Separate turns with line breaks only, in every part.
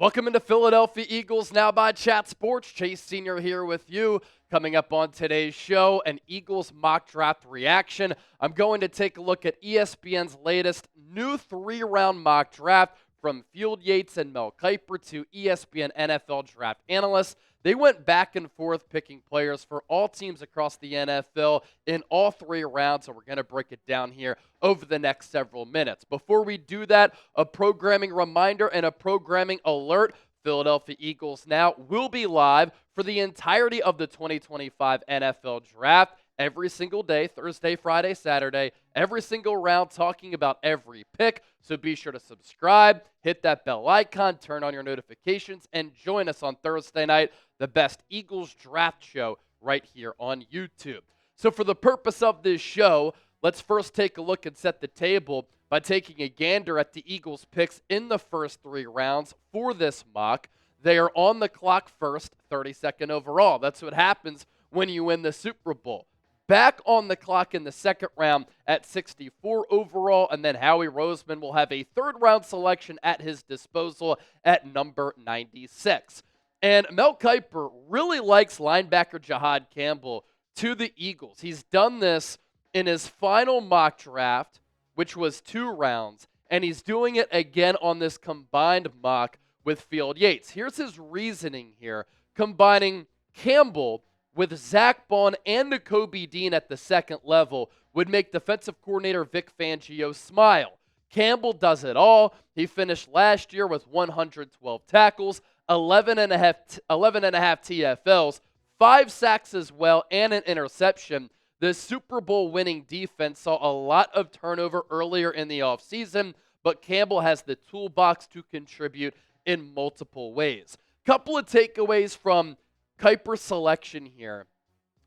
Welcome into Philadelphia Eagles Now by Chat Sports. Chase Sr. here with you. Coming up on today's show, an Eagles mock draft reaction. I'm going to take a look at ESPN's latest new 3-round mock draft from Field Yates and Mel Kiper to ESPN NFL Draft analysts. They went back and forth picking players for all teams across the NFL in all 3 rounds, so we're going to break it down here over the next several minutes. Before we do that, a programming reminder and a programming alert. Philadelphia Eagles Now will be live for the entirety of the 2025 NFL Draft every single day, Thursday, Friday, Saturday, every single round, talking about every pick. So be sure to subscribe, hit that bell icon, turn on your notifications, and join us on Thursday night, the best Eagles draft show right here on YouTube. So for the purpose of this show, let's first take a look and set the table by taking a gander at the Eagles' picks in the first 3 rounds for this mock. They are on the clock first, 32nd overall. That's what happens when you win the Super Bowl. Back on the clock in the second round at 64 overall, and then Howie Roseman will have a 3rd-round selection at his disposal at number 96. And Mel Kiper really likes linebacker Jihaad Campbell to the Eagles. He's done this in his final mock draft, which was 2 rounds, and he's doing it again on this combined mock with Field Yates. Here's his reasoning here, combining Campbell with Zach Bond and Nakobe Dean at the 2nd level would make defensive coordinator Vic Fangio smile. Campbell does it all. He finished last year with 112 tackles, 11 and a half TFLs, 5 sacks as well, and an interception. The Super Bowl winning defense saw a lot of turnover earlier in the offseason, but Campbell has the toolbox to contribute in multiple ways. Couple of takeaways from Kiper's selection here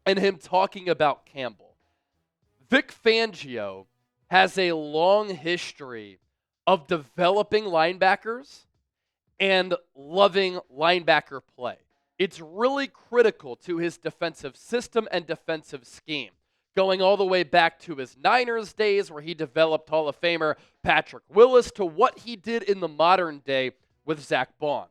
and him talking about Campbell. Vic Fangio has a long history of developing linebackers and loving linebacker play. It's really critical to his defensive system and defensive scheme, going all the way back to his Niners days where he developed Hall of Famer Patrick Willis to what he did in the modern day with Zach Bond.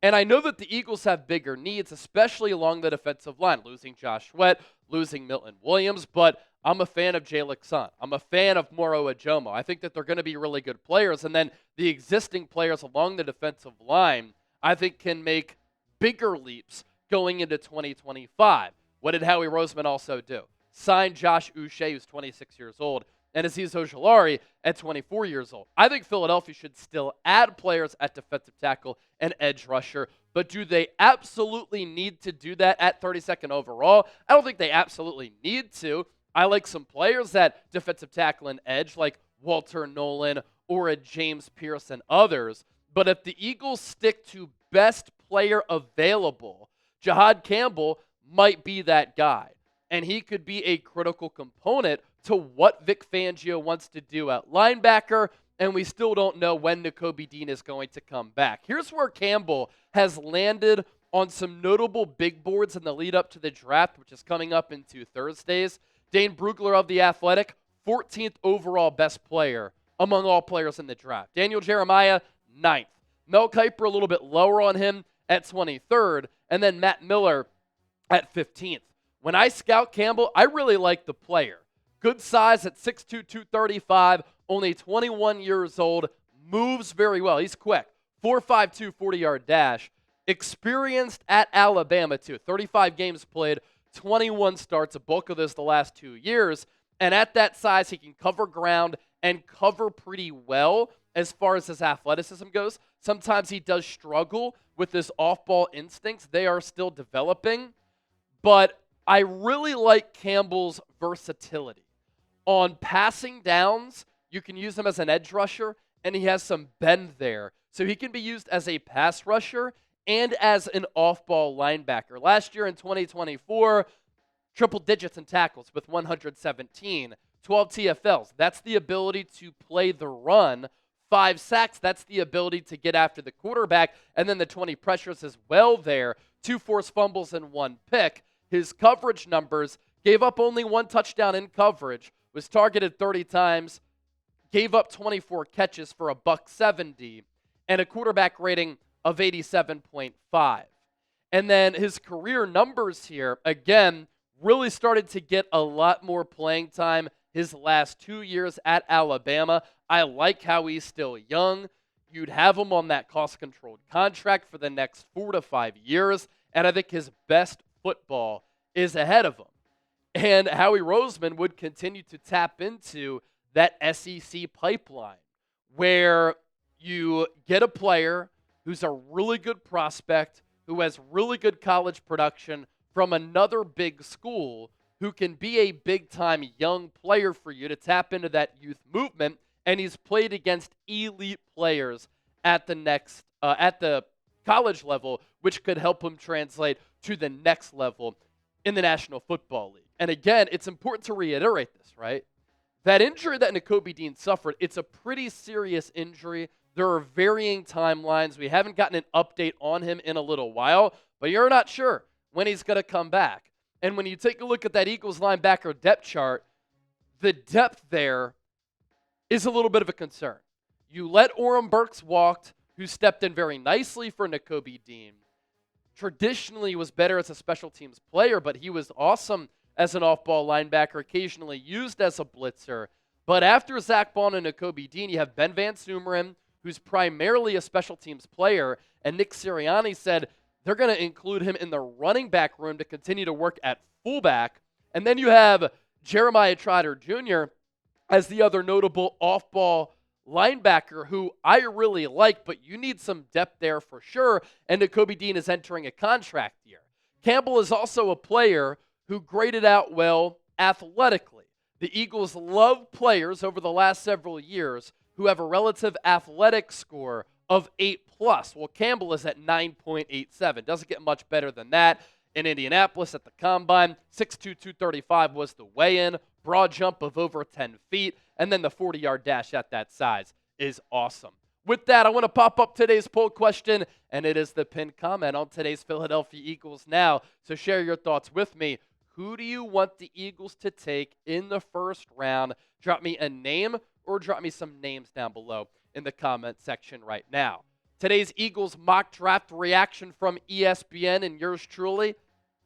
And I know that the Eagles have bigger needs, especially along the defensive line, losing Josh Sweat, losing Milton Williams, but I'm a fan of Jay Luxon. I'm a fan of Moro Ajomo. I think that they're going to be really good players, and then the existing players along the defensive line, I think, can make bigger leaps going into 2025. What did Howie Roseman also do? Sign Josh Uche, who's 26 years old, and Azeez Ojulari at 24 years old. I think Philadelphia should still add players at defensive tackle and edge rusher, but do they absolutely need to do that at 32nd overall? I don't think they absolutely need to. I like some players at defensive tackle and edge, like Walter Nolan or a James Pierce and others, but if the Eagles stick to best player available, Jihaad Campbell might be that guy, and he could be a critical component to what Vic Fangio wants to do at linebacker, and we still don't know when Nakobe Dean is going to come back. Here's where Campbell has landed on some notable big boards in the lead up to the draft, which is coming up in 2 Thursdays. Dane Brugler of The Athletic, 14th overall best player among all players in the draft. Daniel Jeremiah, 9th. Mel Kiper a little bit lower on him at 23rd, and then Matt Miller at 15th. When I scout Campbell, I really like the player. Good size at 6'2", 235, only 21 years old, moves very well. He's quick. 4.52 40-yard dash. Experienced at Alabama, too. 35 games played, 21 starts, a bulk of this the last 2 years. And at that size, he can cover ground and cover pretty well as far as his athleticism goes. Sometimes he does struggle with his off-ball instincts. They are still developing. But I really like Campbell's versatility. On passing downs, you can use him as an edge rusher, and he has some bend there. So he can be used as a pass rusher and as an off-ball linebacker. Last year in 2024, triple digits in tackles with 117, 12 TFLs. That's the ability to play the run. 5 sacks, that's the ability to get after the quarterback. And then the 20 pressures as well there. 2 forced fumbles and 1 pick. His coverage numbers, gave up only 1 touchdown in coverage, was targeted 30 times, gave up 24 catches for $170, and a quarterback rating of 87.5. And then his career numbers here, again, really started to get a lot more playing time his last 2 years at Alabama. I like how he's still young. You'd have him on that cost-controlled contract for the next 4 to 5 years, and I think his best football is ahead of him. And Howie Roseman would continue to tap into that SEC pipeline where you get a player who's a really good prospect, who has really good college production from another big school, who can be a big-time young player for you to tap into that youth movement, and he's played against elite players at the college level, which could help him translate to the next level in the National Football League. And again, it's important to reiterate this, right? That injury that Nakobe Dean suffered, it's a pretty serious injury. There are varying timelines. We haven't gotten an update on him in a little while, but you're not sure when he's going to come back. And when you take a look at that Eagles linebacker depth chart, the depth there is a little bit of a concern. You let Orem Burks walk, who stepped in very nicely for Nakobe Dean. Traditionally was better as a special teams player, but he was awesome as an off-ball linebacker, occasionally used as a blitzer. But after Zach Bond and Nakobe Dean, you have Ben Van Sumeren, who's primarily a special teams player, and Nick Sirianni said they're going to include him in the running back room to continue to work at fullback. And then you have Jeremiah Trotter Jr. as the other notable off-ball linebacker who I really like, but you need some depth there for sure, and Nakobe Dean is entering a contract year. Campbell is also a player who graded out well athletically. The Eagles love players over the last several years who have a relative athletic score of 8+. Well, Campbell is at 9.87. Doesn't get much better than that. In Indianapolis at the Combine, 6'2", 235 was the weigh-in. Broad jump of over 10 feet. And then the 40-yard dash at that size is awesome. With that, I want to pop up today's poll question, and it is the pinned comment on today's Philadelphia Eagles Now. So share your thoughts with me. Who do you want the Eagles to take in the first round? Drop me a name or drop me some names down below in the comment section right now. Today's Eagles mock draft reaction from ESPN and yours truly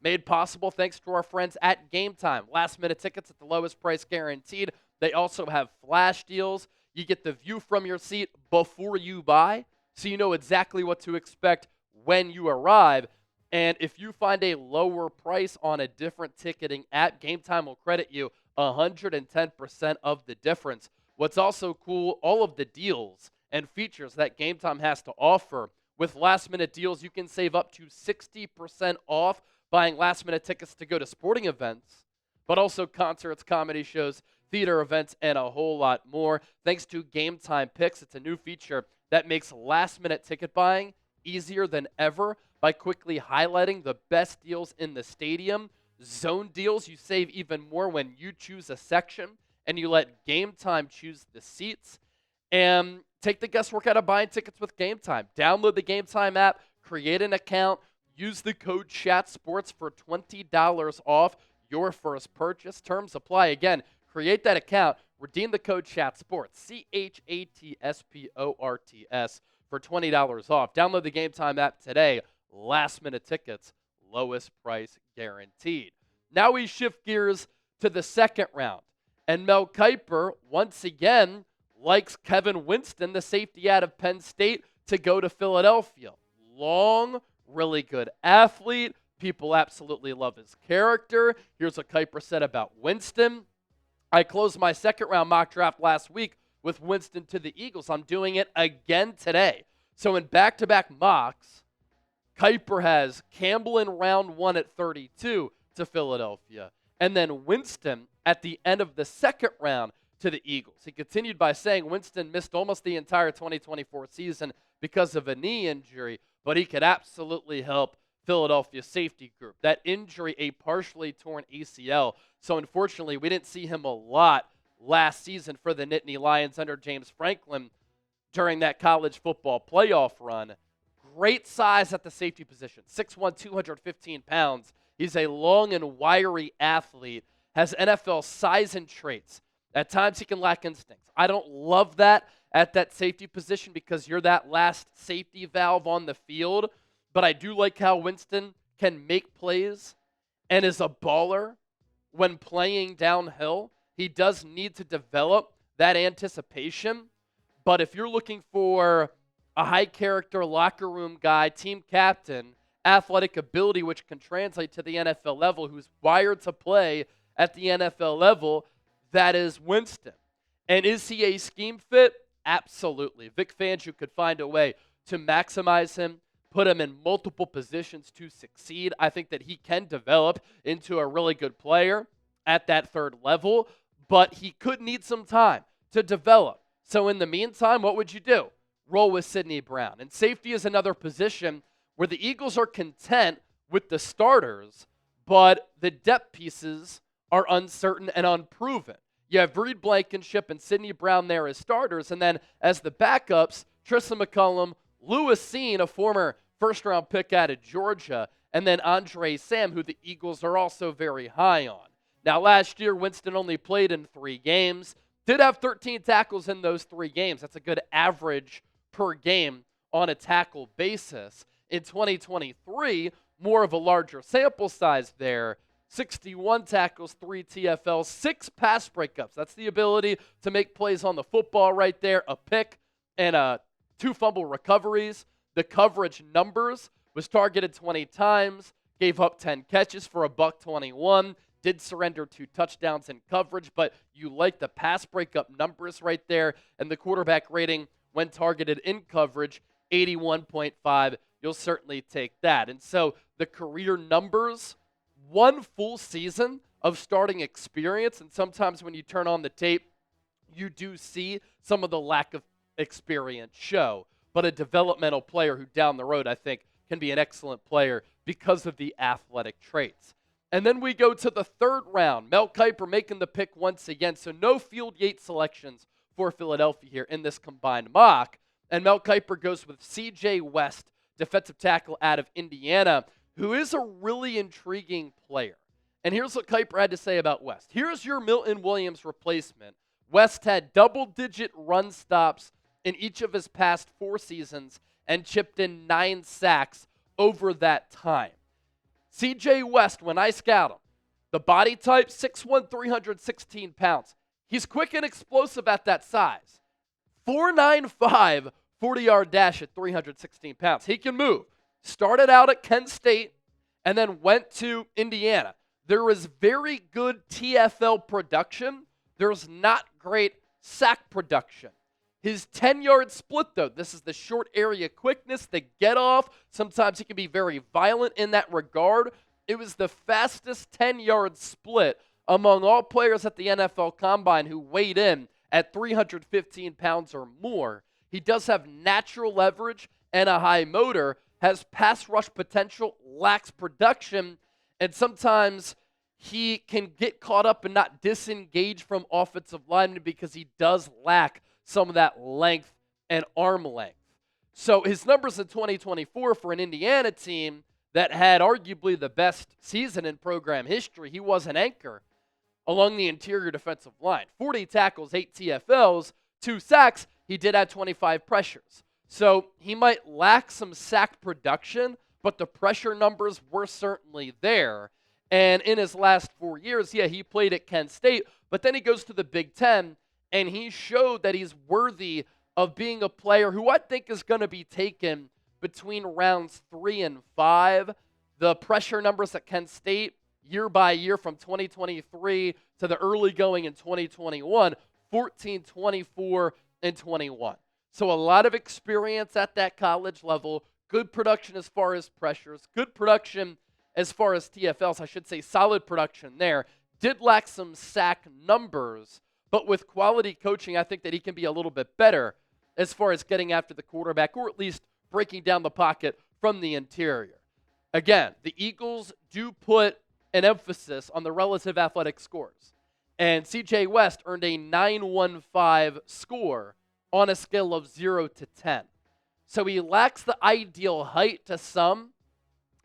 made possible thanks to our friends at Game Time. Last-minute tickets at the lowest price guaranteed. They also have flash deals. You get the view from your seat before you buy, so you know exactly what to expect when you arrive. And if you find a lower price on a different ticketing app, Game Time will credit you 110% of the difference. What's also cool, all of the deals and features that Game Time has to offer. With last-minute deals, you can save up to 60% off buying last-minute tickets to go to sporting events, but also concerts, comedy shows, theater events, and a whole lot more. Thanks to Game Time Picks, it's a new feature that makes last-minute ticket buying easier than ever by quickly highlighting the best deals in the stadium. Zone deals, you save even more when you choose a section and you let Game Time choose the seats. And take the guesswork out of buying tickets with Game Time. Download the Game Time app, create an account, use the code CHATSPORTS for $20 off your first purchase. Terms apply. Again, create that account, redeem the code CHATSPORTS, CHATSPORTS, for $20 off. Download the Game Time app today. Last-minute tickets, lowest price guaranteed. Now we shift gears to the second round. And Mel Kiper, once again, likes Kevin Winston, the safety out of Penn State, to go to Philadelphia. Long, really good athlete. People absolutely love his character. Here's what Kiper said about Winston. I closed my second-round mock draft last week with Winston to the Eagles. I'm doing it again today. So in back-to-back mocks, Kiper has Campbell in round 1 at 32 to Philadelphia, and then Winston at the end of the second round to the Eagles. He continued by saying Winston missed almost the entire 2024 season because of a knee injury, but he could absolutely help Philadelphia safety group. That injury, a partially torn ACL, so unfortunately we didn't see him a lot last season for the Nittany Lions under James Franklin during that college football playoff run. Great size at the safety position, 6'1", 215 pounds. He's a long and wiry athlete, has NFL size and traits. At times he can lack instincts. I don't love that, at that safety position because you're that last safety valve on the field. But I do like how Winston can make plays and is a baller when playing downhill. He does need to develop that anticipation. But if you're looking for a high-character locker room guy, team captain, athletic ability, which can translate to the NFL level, who's wired to play at the NFL level, that is Winston. And is he a scheme fit? Absolutely. Vic Fangio could find a way to maximize him, put him in multiple positions to succeed. I think that he can develop into a really good player at that third level, but he could need some time to develop. So in the meantime, what would you do? Roll with Sidney Brown. And safety is another position where the Eagles are content with the starters, but the depth pieces are uncertain and unproven. You have Reed Blankenship and Sidney Brown there as starters, and then as the backups, Tristan McCullum, Lewis Seen, a former first-round pick out of Georgia, and then Andre Sam, who the Eagles are also very high on. Now, last year, Winston only played in 3 games, did have 13 tackles in those 3 games. That's a good average per game on a tackle basis. In 2023, more of a larger sample size there. 61 tackles, 3 TFLs, 6 pass breakups. That's the ability to make plays on the football right there. A pick and 2 fumble recoveries. The coverage numbers was targeted 20 times, gave up 10 catches for $121, did surrender 2 touchdowns in coverage, but you like the pass breakup numbers right there, and the quarterback rating when targeted in coverage, 81.5. You'll certainly take that. And so the career numbers, 1 full season of starting experience, and sometimes when you turn on the tape, you do see some of the lack of experience show. But a developmental player who down the road, I think, can be an excellent player because of the athletic traits. And then we go to the 3rd round. Mel Kiper making the pick once again. So no Field Yates selections for Philadelphia here in this combined mock. And Mel Kiper goes with C.J. West, defensive tackle out of Indiana, who is a really intriguing player. And here's what Kiper had to say about West. Here's your Milton Williams replacement. West had double-digit run stops in each of his past 4 seasons and chipped in 9 sacks over that time. C.J. West, when I scout him, the body type, 6'1", 316 pounds. He's quick and explosive at that size. 4.95 40-yard dash at 316 pounds. He can move. Started out at Kent State and then went to Indiana. There is very good TFL production. There's not great sack production. His 10-yard split, though, this is the short area quickness, the get-off. Sometimes he can be very violent in that regard. It was the fastest 10-yard split among all players at the NFL Combine who weighed in at 315 pounds or more. He does have natural leverage and a high motor, has pass rush potential, lacks production, and sometimes he can get caught up and not disengage from offensive linemen because he does lack some of that length and arm length. So his numbers in 2024 for an Indiana team that had arguably the best season in program history, he was an anchor along the interior defensive line. 40 tackles, 8 TFLs, 2 sacks. He did have 25 pressures. So he might lack some sack production, but the pressure numbers were certainly there. And in his last 4 years, yeah, he played at Kent State, but then he goes to the Big Ten, and he showed that he's worthy of being a player who I think is going to be taken between rounds 3 and 5. The pressure numbers at Kent State, year by year from 2023 to the early going in 2021, 14, 24, and 21. So a lot of experience at that college level, good production as far as pressures, good production as far as TFLs, I should say solid production there. Did lack some sack numbers, but with quality coaching, I think that he can be a little bit better as far as getting after the quarterback or at least breaking down the pocket from the interior. Again, the Eagles do put an emphasis on the relative athletic scores. And C.J. West earned a 9.15 score on a scale of 0 to 10. So he lacks the ideal height to some,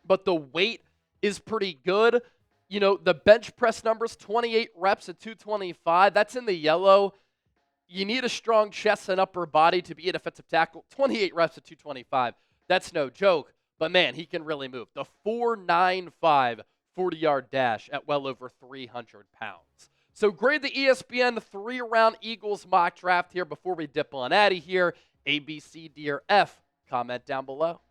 but the weight is pretty good. You know, the bench press numbers, 28 reps at 225. That's in the yellow. You need a strong chest and upper body to be a defensive tackle. 28 reps at 225. That's no joke. But, man, he can really move. The 4.95 40-yard dash at well over 300 pounds. So grade the ESPN 3-round Eagles mock draft here before we dip on out of here. A, B, C, D, or F? Comment down below.